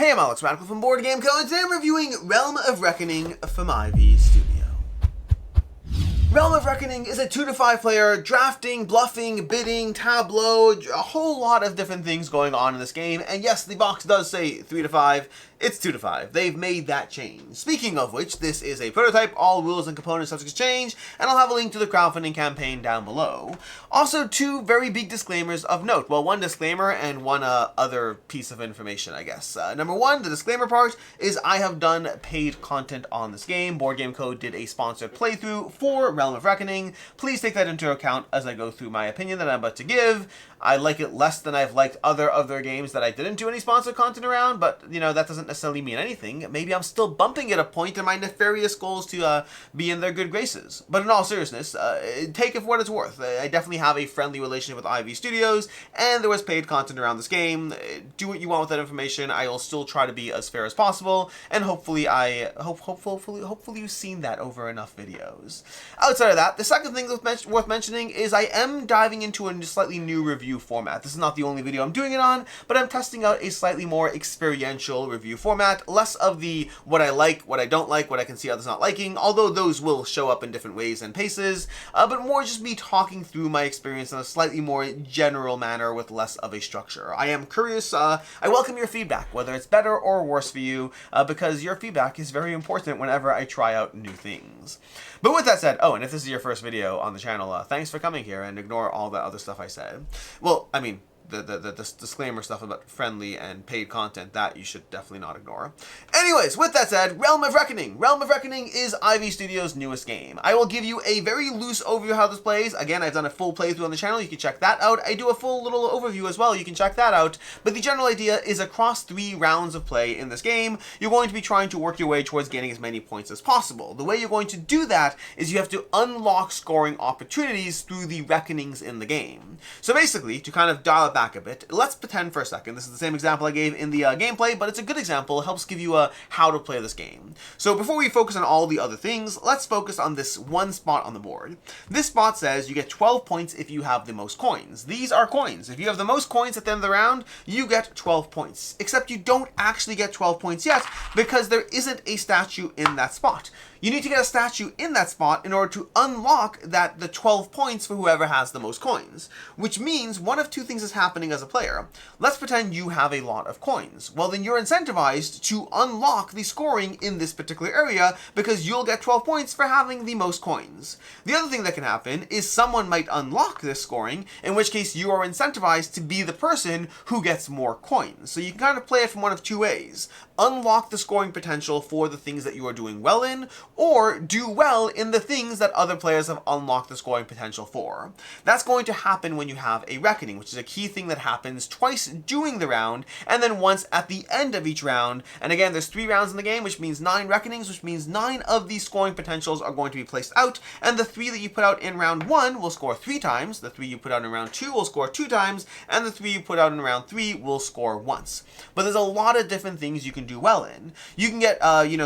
Hey, I'm Alex Radical from Board Game Co, and today I'm reviewing Realm of Reckoning from Ivy Studio. Realm of Reckoning is a 2 to 5 player drafting, bluffing, bidding, tableau, a whole lot of different things going on in this game. And yes, the box does say 3 to 5. It's 2 to 5. They've made that change. Speaking of which, this is a prototype, all rules and components subject to change, and I'll have a link to the crowdfunding campaign down below. Also, two very big disclaimers of note. Well, one disclaimer and one other piece of information, I guess. Number one, the disclaimer part is I have done paid content on this game. Board Game Co did a sponsored playthrough for Realm of Reckoning. Please take that into account as I go through my opinion that I'm about to give. I like it less than I've liked other games that I didn't do any sponsored content around, but, you know, that doesn't necessarily mean anything. Maybe I'm still bumping at a point in my nefarious goals to be in their good graces. But in all seriousness, take it for what it's worth. I definitely have a friendly relationship with Ivy Studios, and there was paid content around this game. Do what you want with that information. I will still try to be as fair as possible, and hopefully hopefully you've seen that over enough videos. Outside of that, the second thing that's worth mentioning is I am diving into a slightly new review format. This is not the only video I'm doing it on, but I'm testing out a slightly more experiential review format, less of the what I like, what I don't like, what I can see others not liking, although those will show up in different ways and paces, but more just me talking through my experience in a slightly more general manner with less of a structure. I am curious, I welcome your feedback, whether it's better or worse for you, because your feedback is very important whenever I try out new things. But with that said, oh, and if this is your first video on the channel, thanks for coming here and ignore all that other stuff I said. Well, I mean, the disclaimer stuff about friendly and paid content, that you should definitely not ignore. Anyways, with that said, Realm of Reckoning. Realm of Reckoning is Ivy Studios' newest game. I will give you a very loose overview of how this plays. Again, I've done a full playthrough on the channel. You can check that out. I do a full little overview as well. You can check that out. But the general idea is across 3 rounds of play in this game, you're going to be trying to work your way towards gaining as many points as possible. The way you're going to do that is you have to unlock scoring opportunities through the reckonings in the game. So basically, to kind of dial it back a bit, let's pretend for a second, this is the same example I gave in the gameplay, but it's a good example. It helps give you how to play this game. So before we focus on all the other things, let's focus on this one spot on the board. This spot says you get 12 points if you have the most coins. These are coins. If you have the most coins at the end of the round, you get 12 points. Except you don't actually get 12 points yet, because there isn't a statue in that spot. You need to get a statue in that spot in order to unlock the 12 points for whoever has the most coins. Which means one of two things is happening as a player. Let's pretend you have a lot of coins. Well, then you're incentivized to unlock the scoring in this particular area because you'll get 12 points for having the most coins. The other thing that can happen is someone might unlock this scoring, in which case you are incentivized to be the person who gets more coins. So you can kind of play it from one of two ways. Unlock the scoring potential for the things that you are doing well in, or do well in the things that other players have unlocked the scoring potential for. That's going to happen when you have a reckoning, which is a key thing that happens twice during the round, and then once at the end of each round. And again, there's 3 rounds in the game, which means 9 reckonings, which means 9 of these scoring potentials are going to be placed out, and the 3 that you put out in round 1 will score 3 times, the 3 you put out in round 2 will score 2 times, and the 3 you put out in round 3 will score once. But there's a lot of different things you can do well in. You can get,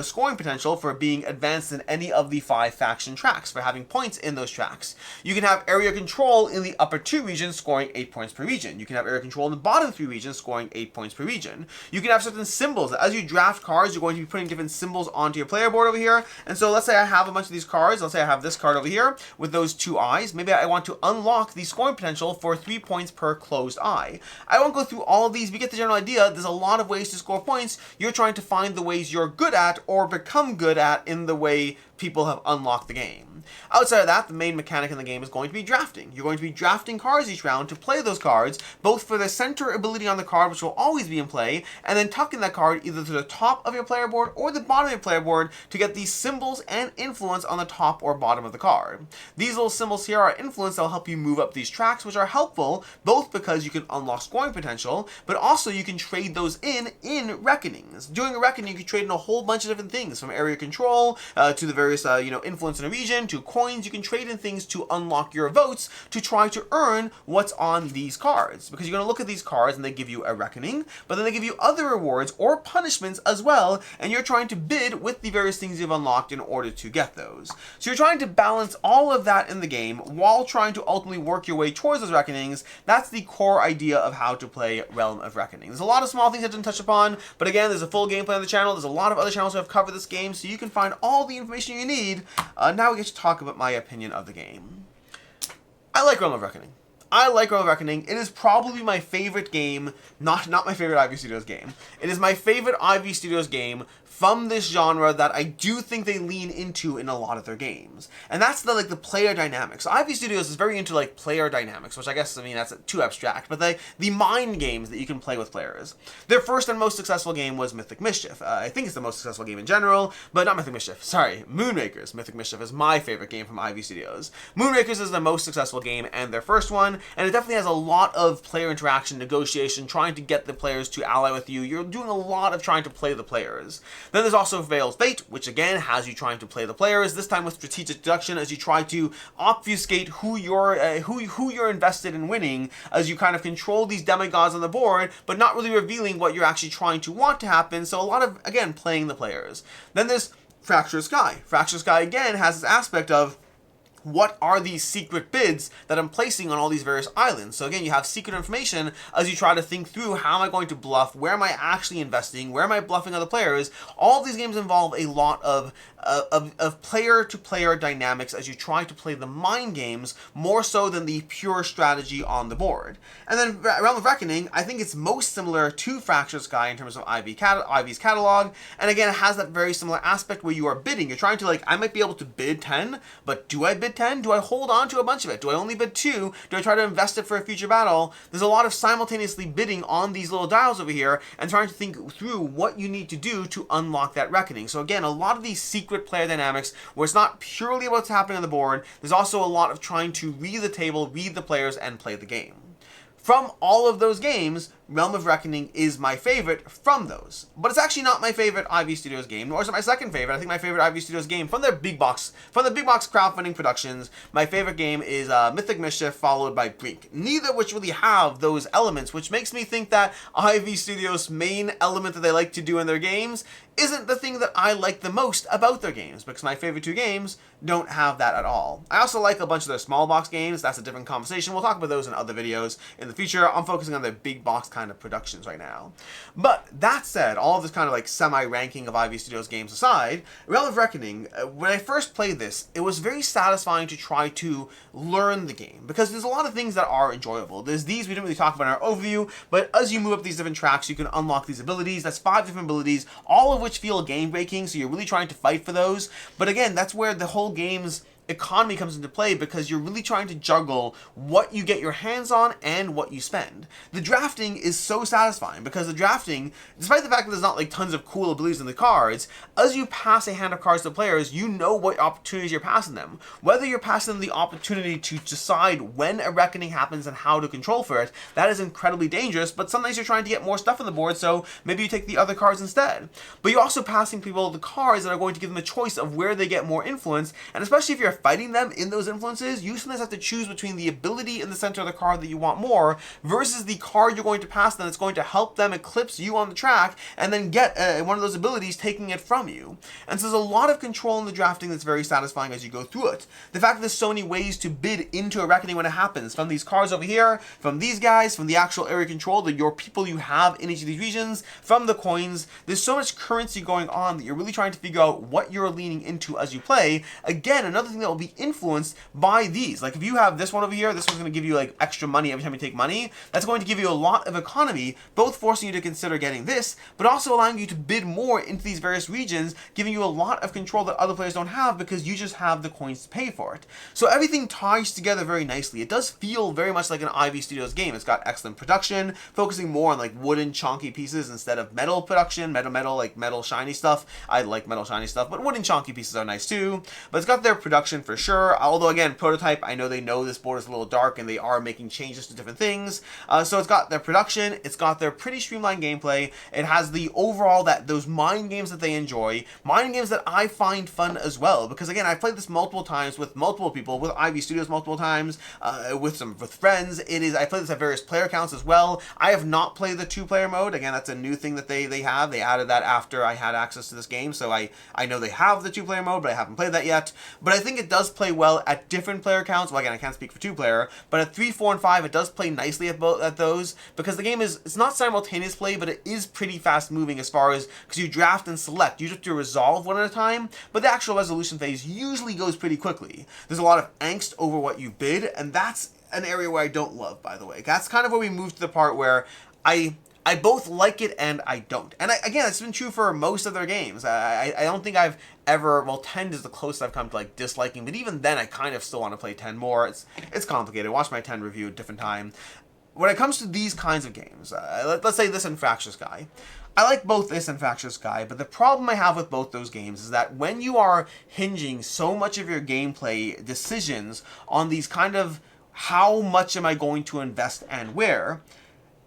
scoring potential for being advanced in any of the 5 faction tracks, for having points in those tracks. You can have area control in the upper 2 regions, scoring 8 points per region. You can have area control in the bottom 3 regions, scoring 8 points per region. You can have certain symbols. As you draft cards, you're going to be putting different symbols onto your player board over here. And so let's say I have a bunch of these cards. Let's say I have this card over here with those 2 eyes. Maybe I want to unlock the scoring potential for 3 points per closed eye. I won't go through all of these, but you get the general idea. There's a lot of ways to score points. You're trying to find the ways you're good at or become good at in the way people have unlocked the game. Outside of that, the main mechanic in the game is going to be drafting. You're going to be drafting cards each round to play those cards, both for the center ability on the card, which will always be in play, and then tucking that card either to the top of your player board or the bottom of your player board to get these symbols and influence on the top or bottom of the card. These little symbols here are influence that will help you move up these tracks, which are helpful both because you can unlock scoring potential, but also you can trade those in reckonings. During a reckoning, you can trade in a whole bunch of different things, from area control to the various various, influence in a region, to coins. You can trade in things to unlock your votes to try to earn what's on these cards. Because you're going to look at these cards and they give you a reckoning, but then they give you other rewards or punishments as well, and you're trying to bid with the various things you've unlocked in order to get those. So you're trying to balance all of that in the game while trying to ultimately work your way towards those reckonings. That's the core idea of how to play Realm of Reckoning. There's a lot of small things I didn't touch upon, but again, there's a full gameplay on the channel. There's a lot of other channels who have covered this game, so you can find all the information you need. Now we get to talk about my opinion of the game. I like Realm of Reckoning. I like Realm of Reckoning. It is probably my favorite game, not my favorite Ivy Studios game. It is my favorite Ivy Studios game from this genre that I do think they lean into in a lot of their games. And that's the player dynamics. So Ivy Studios is very into player dynamics, which I guess, that's too abstract, but the mind games that you can play with players. Their first and most successful game was Mythic Mischief. I think it's the most successful game in general, but not Mythic Mischief, sorry, Moonrakers. Mythic Mischief is my favorite game from Ivy Studios. Moonrakers is the most successful game and their first one, and it definitely has a lot of player interaction, negotiation, trying to get the players to ally with you. You're doing a lot of trying to play the players. Then there's also Veil's Fate, which again has you trying to play the players, this time with strategic deduction as you try to obfuscate who you're invested in winning, as you kind of control these demigods on the board, but not really revealing what you're actually trying to want to happen, so a lot of, again, playing the players. Then there's Fractured Sky. Fractured Sky, again, has this aspect of what are these secret bids that I'm placing on all these various islands. So again, you have secret information as you try to think through, how am I going to bluff, where am I actually investing, where am I bluffing other players. All of these games involve a lot of player-to-player dynamics as you try to play the mind games more so than the pure strategy on the board. And then Realm of Reckoning, I think it's most similar to Fractured Sky in terms of Ivy's catalog, and again, it has that very similar aspect where you are bidding. You're trying to, I might be able to bid 10, but do I bid 10? Do I hold on to a bunch of it? Do I only bid 2? Do I try to invest it for a future battle? There's a lot of simultaneously bidding on these little dials over here and trying to think through what you need to do to unlock that reckoning. So again, a lot of these secret player dynamics where it's not purely about what's happening on the board. There's also a lot of trying to read the table, read the players, and play the game. From all of those games, Realm of Reckoning is my favorite from those. But it's actually not my favorite Ivy Studios game, nor is it my second favorite. I think my favorite Ivy Studios game from the big box crowdfunding productions, my favorite game is Mythic Mischief, followed by Brink. Neither of which really have those elements, which makes me think that Ivy Studios' main element that they like to do in their games isn't the thing that I like the most about their games, because my favorite 2 games don't have that at all. I also like a bunch of their small box games. That's a different conversation. We'll talk about those in other videos in the future. I'm focusing on their big box kind of productions right now. But that said, all of this kind of semi-ranking of Ivy Studios games aside, Realm of Reckoning, when I first played this, it was very satisfying to try to learn the game, because there's a lot of things that are enjoyable. There's these we didn't really talk about in our overview, but as you move up these different tracks, you can unlock these abilities. That's 5 different abilities, all of which feel game-breaking, so you're really trying to fight for those. But again, that's where the whole game's economy comes into play, because you're really trying to juggle what you get your hands on and what you spend. The drafting is so satisfying, because the drafting, despite the fact that there's not tons of cool abilities in the cards, as you pass a hand of cards to players, you know what opportunities you're passing them. Whether you're passing them the opportunity to decide when a reckoning happens and how to control for it, that is incredibly dangerous, but sometimes you're trying to get more stuff on the board, so maybe you take the other cards instead. But you're also passing people the cards that are going to give them a choice of where they get more influence, and especially if you're fighting them in those influences, you sometimes have to choose between the ability in the center of the card that you want more versus the card you're going to pass them that's going to help them eclipse you on the track and then get one of those abilities taking it from you. And so there's a lot of control in the drafting that's very satisfying as you go through it. The fact that there's so many ways to bid into a reckoning when it happens, from these cards over here, from these guys, from the actual area control, your people you have in each of these regions, from the coins, there's so much currency going on that you're really trying to figure out what you're leaning into as you play. Again, another thing that will be influenced by these. If you have this one over here, this one's going to give you extra money every time you take money. That's going to give you a lot of economy, both forcing you to consider getting this, but also allowing you to bid more into these various regions, giving you a lot of control that other players don't have because you just have the coins to pay for it. So everything ties together very nicely. It does feel very much like an Ivy Studios game. It's got excellent production, focusing more on wooden chonky pieces instead of metal production, metal shiny stuff. I like metal shiny stuff, but wooden chonky pieces are nice too. But it's got their production production for sure. Although again, prototype, I know they know this board is a little dark and they are making changes to different things. So it's got their production, it's got their pretty streamlined gameplay, it has the overall those mind games that they enjoy, mind games that I find fun as well. Because again, I've played this multiple times with multiple people, with Ivy Studios multiple times, with friends. I played this at various player counts as well. I have not played the 2-player mode. Again, that's a new thing that they have. They added that after I had access to this game, so I know they have the 2-player mode, but I haven't played that yet. But I think it does play well at different player counts. Well, again, I can't speak for 2-player, but at 3, 4, and 5, it does play nicely at those, because the game it's not simultaneous play, but it is pretty fast moving as far as, because you draft and select. You just have to resolve one at a time, but the actual resolution phase usually goes pretty quickly. There's a lot of angst over what you bid, and that's an area where I don't love, by the way. That's kind of where we move to the part where I both like it and I don't. And again, it's been true for most of their games. I don't think I've ever, well, 10 is the closest I've come to like disliking, but even then I kind of still want to play 10 more. It's complicated. Watch my 10 review at a different time. When it comes to these kinds of games, let's say this and Fractious Sky. I like both this and Fractious Sky, but the problem I have with both those games is that when you are hinging so much of your gameplay decisions on these kind of how much am I going to invest and where,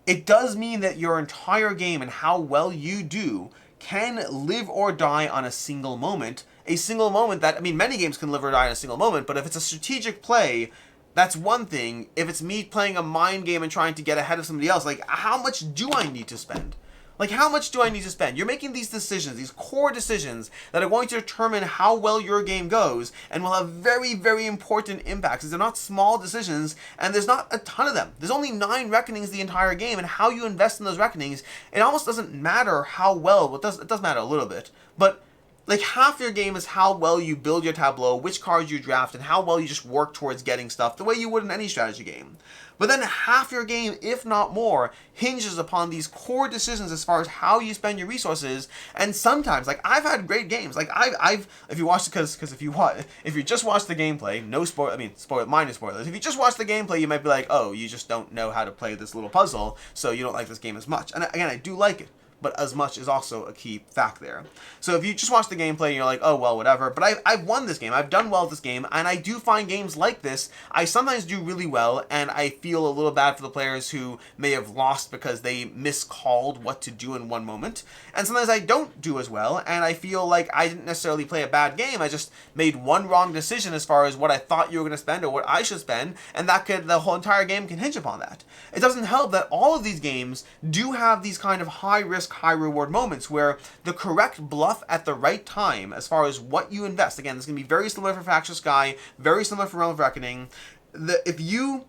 it does mean that your entire game and how well you do can live or die on a single moment. A single moment that, I mean, many games can live or die in a single moment, but if it's a strategic play, that's one thing. If it's me playing a mind game and trying to get ahead of somebody else, like, how much do I need to spend? Like, how much do I need to spend? You're making these decisions, these core decisions that are going to determine how well your game goes and will have very, very important impacts. These are not small decisions, and there's not a ton of them. There's only 9 reckonings the entire game, and how you invest in those reckonings, it almost doesn't matter how well. It does matter a little bit, but like half your game is how well you build your tableau, which cards you draft, and how well you just work towards getting stuff the way you would in any strategy game. But then half your game, if not more, hinges upon these core decisions as far as how you spend your resources. And sometimes, like, I've had great games. Like, if you watch, because if you just watch the gameplay, no spoil, I mean, minus spoilers. If you just watch the gameplay, you might be like, oh, you just don't know how to play this little puzzle, so you don't like this game as much. And again, I do like it, but as much is also a key fact there. So if you just watch the gameplay and you're like, oh, well, whatever. But I've won this game. I've done well with this game. And I do find games like this, I sometimes do really well. And I feel a little bad for the players who may have lost because they miscalled what to do in one moment. And sometimes I don't do as well. And I feel like I didn't necessarily play a bad game. I just made one wrong decision as far as what I thought you were going to spend or what I should spend. And the whole entire game can hinge upon that. It doesn't help that all of these games do have these kind of high risk, high reward moments where the correct bluff at the right time as far as what you invest. Again, this is going to be very similar for Fractious Sky, very similar for Realm of Reckoning. If you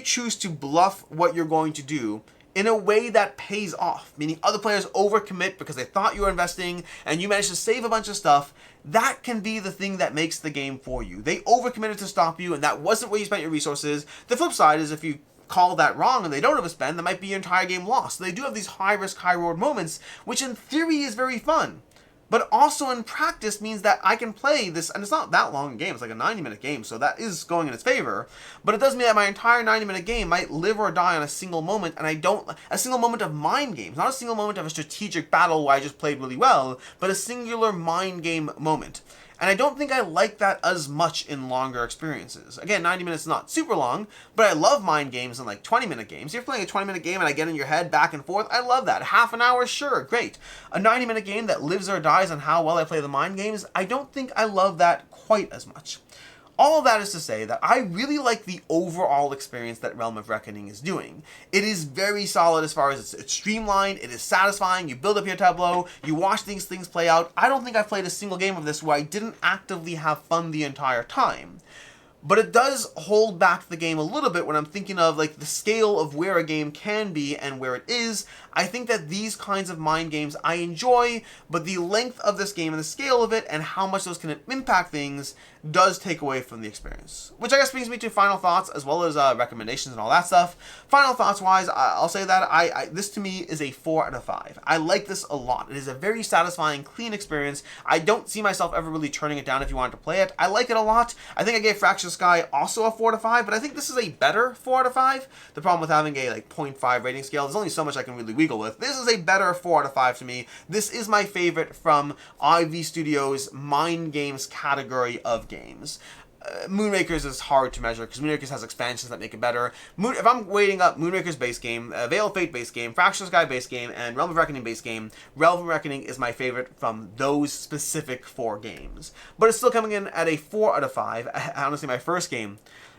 choose to bluff what you're going to do in a way that pays off, meaning other players overcommit because they thought you were investing and you managed to save a bunch of stuff, that can be the thing that makes the game for you. They overcommitted to stop you and that wasn't where you spent your resources. The flip side is if you call that wrong and they don't overspend, that might be your entire game lost. So they do have these high risk, high reward moments, which in theory is very fun. But also in practice means that I can play this, and it's not that long a game, it's like a 90-minute game, so that is going in its favor. But it does mean that my entire 90-minute game might live or die on a single moment, and a single moment of mind games, not a single moment of a strategic battle where I just played really well, but a singular mind game moment. And I don't think I like that as much in longer experiences. Again, 90 minutes is not super long, but I love mind games and like 20-minute games. You're playing a 20-minute game and I get in your head back and forth. I love that. Half an hour, sure, great. A 90-minute game that lives or dies on how well I play the mind games, I don't think I love that quite as much. All of that is to say that I really like the overall experience that Realm of Reckoning is doing. It is very solid as far as it's streamlined, it is satisfying, you build up your tableau, you watch these things play out. I don't think I've played a single game of this where I didn't actively have fun the entire time. But it does hold back the game a little bit when I'm thinking of like the scale of where a game can be and where it is. I think that these kinds of mind games I enjoy, but the length of this game and the scale of it and how much those can impact things does take away from the experience. Which I guess brings me to final thoughts as well as recommendations and all that stuff. Final thoughts wise, I'll say that this to me is a 4 out of 5. I like this a lot. It is a very satisfying, clean experience. I don't see myself ever really turning it down if you wanted to play it. I like it a lot. I think I gave Fractious Sky also a 4 out of 5, but I think this is a better 4 out of 5. The problem with having a like 0.5 rating scale, there's only so much I can really wiggle with. This is a better 4 out of 5 to me. This is my favorite from Ivy Studios' mind games category of games. Moonrakers is hard to measure because Moonrakers has expansions that make it better. If I'm weighting up Moonrakers base game, Veil of Fate base game, Fractured Sky base game, and Realm of Reckoning base game, Realm of Reckoning is my favorite from those specific 4 games. But it's still coming in at a 4 out of 5. Honestly,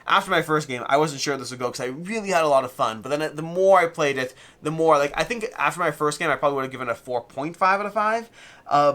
after my first game, I wasn't sure this would go because I really had a lot of fun. But then the more I played it, the more, like, I think after my first game, I probably would have given it a 4.5 out of 5.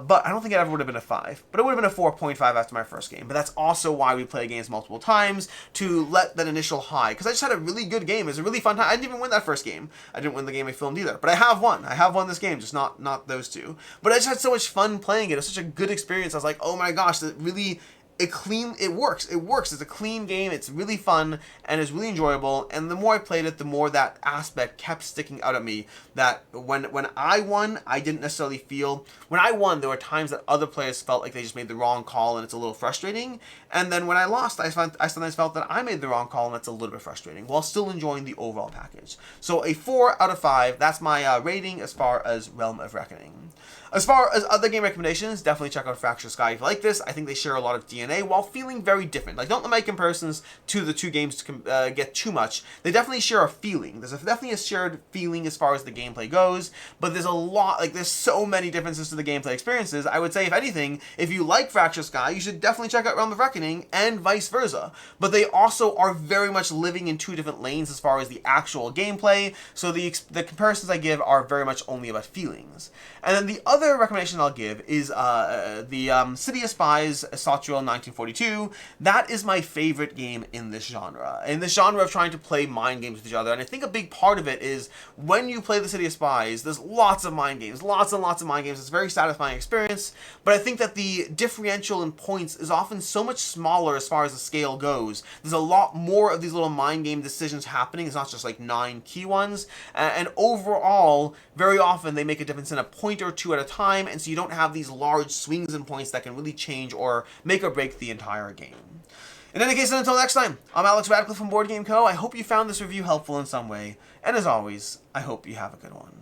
But I don't think it ever would have been a 5. But it would have been a 4.5 after my first game. But that's also why we play games multiple times, to let that initial high. Because I just had a really good game. It was a really fun time. I didn't even win that first game. I didn't win the game I filmed either. But I have won. I have won this game, just not those 2. But I just had so much fun playing it. It was such a good experience. I was like, oh my gosh, that really... It works. It's a clean game. It's really fun and it's really enjoyable. And the more I played it, the more that aspect kept sticking out at me. That when I won, I didn't necessarily feel. When I won, there were times that other players felt like they just made the wrong call, and it's a little frustrating. And then when I lost, I sometimes felt that I made the wrong call, and it's a little bit frustrating, while still enjoying the overall package. So a 4 out of 5. That's my rating as far as Realm of Reckoning. As far as other game recommendations, definitely check out Fractured Sky if you like this. I think they share a lot of DNA while feeling very different. Like, don't let my comparisons to the 2 games get too much. They definitely share a feeling. There's definitely a shared feeling as far as the gameplay goes, but there's a lot, like, there's so many differences to the gameplay experiences. I would say, if anything, if you like Fractured Sky, you should definitely check out Realm of Reckoning, and vice versa. But they also are very much living in 2 different lanes as far as the actual gameplay, so the comparisons I give are very much only about feelings. And then the other recommendation I'll give is the City of Spies, Satriel 1942. That is my favorite game in this genre. In this genre of trying to play mind games with each other. And I think a big part of it is when you play the City of Spies, there's lots of mind games. Lots and lots of mind games. It's a very satisfying experience. But I think that the differential in points is often so much smaller as far as the scale goes. There's a lot more of these little mind game decisions happening. It's not just like 9 key ones. And overall, very often they make a difference in a point or 2 at a time, and so you don't have these large swings in points that can really change or make or break the entire game. In any case, until next time, I'm Alex Radcliffe from Board Game Co. I hope you found this review helpful in some way, and as always, I hope you have a good one.